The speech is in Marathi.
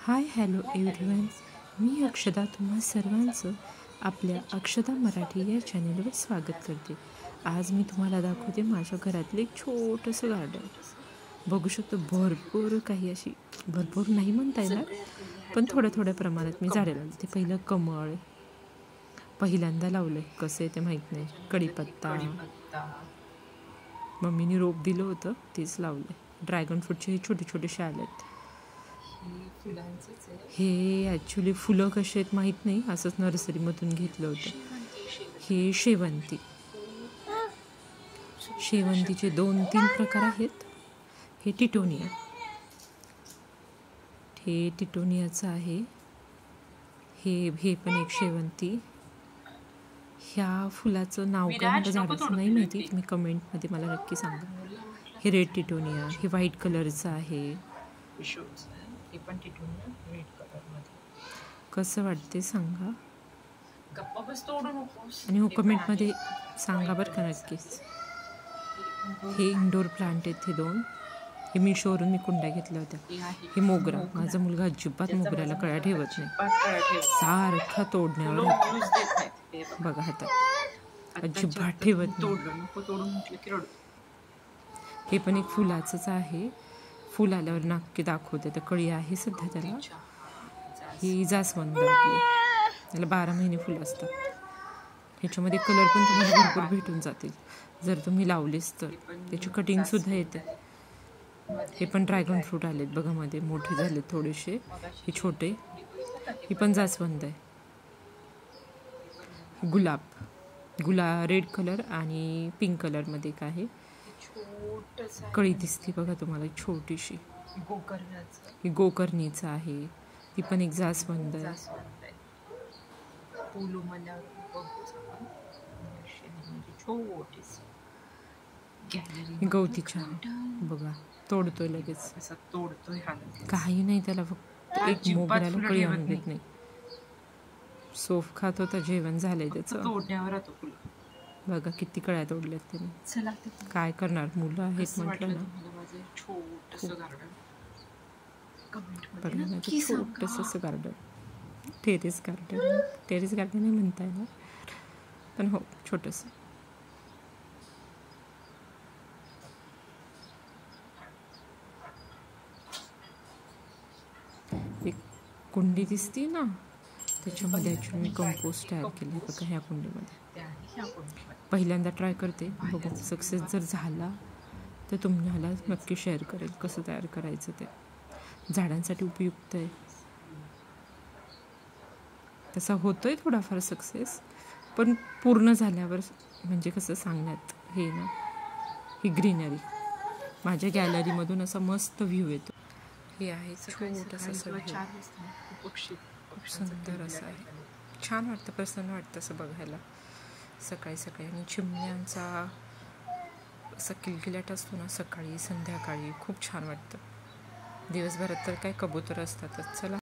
हाय हॅलो एव्हरीवन, मी अक्षता तुम्हा सर्वांचं आपल्या अक्षता मराठी या चॅनेलवर स्वागत करते. आज मी तुम्हाला दाखवते माझ्या घरातलं एक छोटंसं गार्डन. बघू शकतो भरपूर काही अशी भरपूर नाही म्हणता येणार, पण थोड्या थोड्या प्रमाणात मी झाडे लावली. ते पहिलं कमळ पहिल्यांदा लावलं, कसं आहे ते माहीत नाही. कढीपत्ता मम्मीने रोप दिलं होतं तेच लावलं. ड्रॅगन फ्रूटचे हे छोटे छोटे आलेत. हे ॲक्च्युली फुलं कसे आहेत माहीत नाही, असंच नर्सरीमधून घेतलं होतं. हे शेवंतीचे 2-3 प्रकार आहेत. हे टिटोनियाचं आहे. हे पण एक शेवंती. ह्या फुलाचं नाव काय मला झाडाचं नाही माहिती, तुम्ही कमेंटमध्ये मला नक्की सांगा. हे रेड टिटोनिया, हे व्हाईट कलरचं आहे. कसं वाटते सांगा आणि हो कमेंटमध्ये सांगा बरं का नक्कीच. हे इंडोर प्लांट आहेत हे 2. हे मिशोवरून मी कुंड्या घेतल्या होत्या. हे मोगरा, माझा मुलगा अजिबात मोगऱ्याला कळ्या ठेवत नाही, सारखा तोडण्यावर बघा हातात, अजिबात ठेवत नाही. हे पण एक फुलाचंच आहे. फुल आल्यावर नक्की दाखवते. तर कळी आहे सध्या त्याला. ही जास्वंद आपली, त्याला 12 महिने फुलं असतात. ह्याच्यामध्ये कलर पण तुम्हाला भरपूर भेटून जातील जर तुम्ही लावलेस तर. त्याची कटिंगसुद्धा येते. हे पण ड्रॅगन फ्रूट आलेत बघा, मध्ये मोठे झालेत थोडेसे. हे छोटे. ही पण जास्वंद आहे. गुलाब रेड कलर आणि पिंक कलरमध्ये एक आहे. कळी दिसते बघा तुम्हाला छोटीशी. ही गोकर्णीचं आहे. ती पण एक जास्वंद आहे. गवती चहा बघा, तोडतोय लगेच, काही नाही त्याला, फक्त एक मोगऱ्याला कळी आणून देत नाही. सोफ खात होता, जेवण झालंय त्याचं. बघा किती कळ्या तोडल्यात त्याने. काय करणार, मुलं आहेत म्हटलं ना. बघा ना, छोटंसं असं गार्डन, टेरेस गार्डन नाही म्हणता येणार, पण हो छोटंसं. एक कुंडी दिसते ना, त्याच्यामध्ये ॲक्च्युली मी कंपोस्ट तयार केलं बघा. ह्या कुंडीमध्ये पहिल्यांदा ट्राय करते, बघू सक्सेस जर झाला तर तुम्हाला नक्की शेअर करेल कसं तयार करायचं. ते झाडांसाठी उपयुक्त आहे. तसा होतोय थोडाफार सक्सेस, पण पूर्ण झाल्यावर म्हणजे कसं सांगण्यात हे ना. ही ग्रीनरी माझ्या गॅलरीमधून असा मस्त व्ह्यू येतो. हे आहे छोटंसं, खूप सुंदर असं आहे. छान वाटतं, प्रसन्न वाटतं असं बघायला सकाळी सकाळी. आणि चिमण्यांचा असा किलकिलाट असतो ना सकाळी संध्याकाळी, खूप छान वाटतं. दिवसभरात तर काय कबूतर असतातच. चला.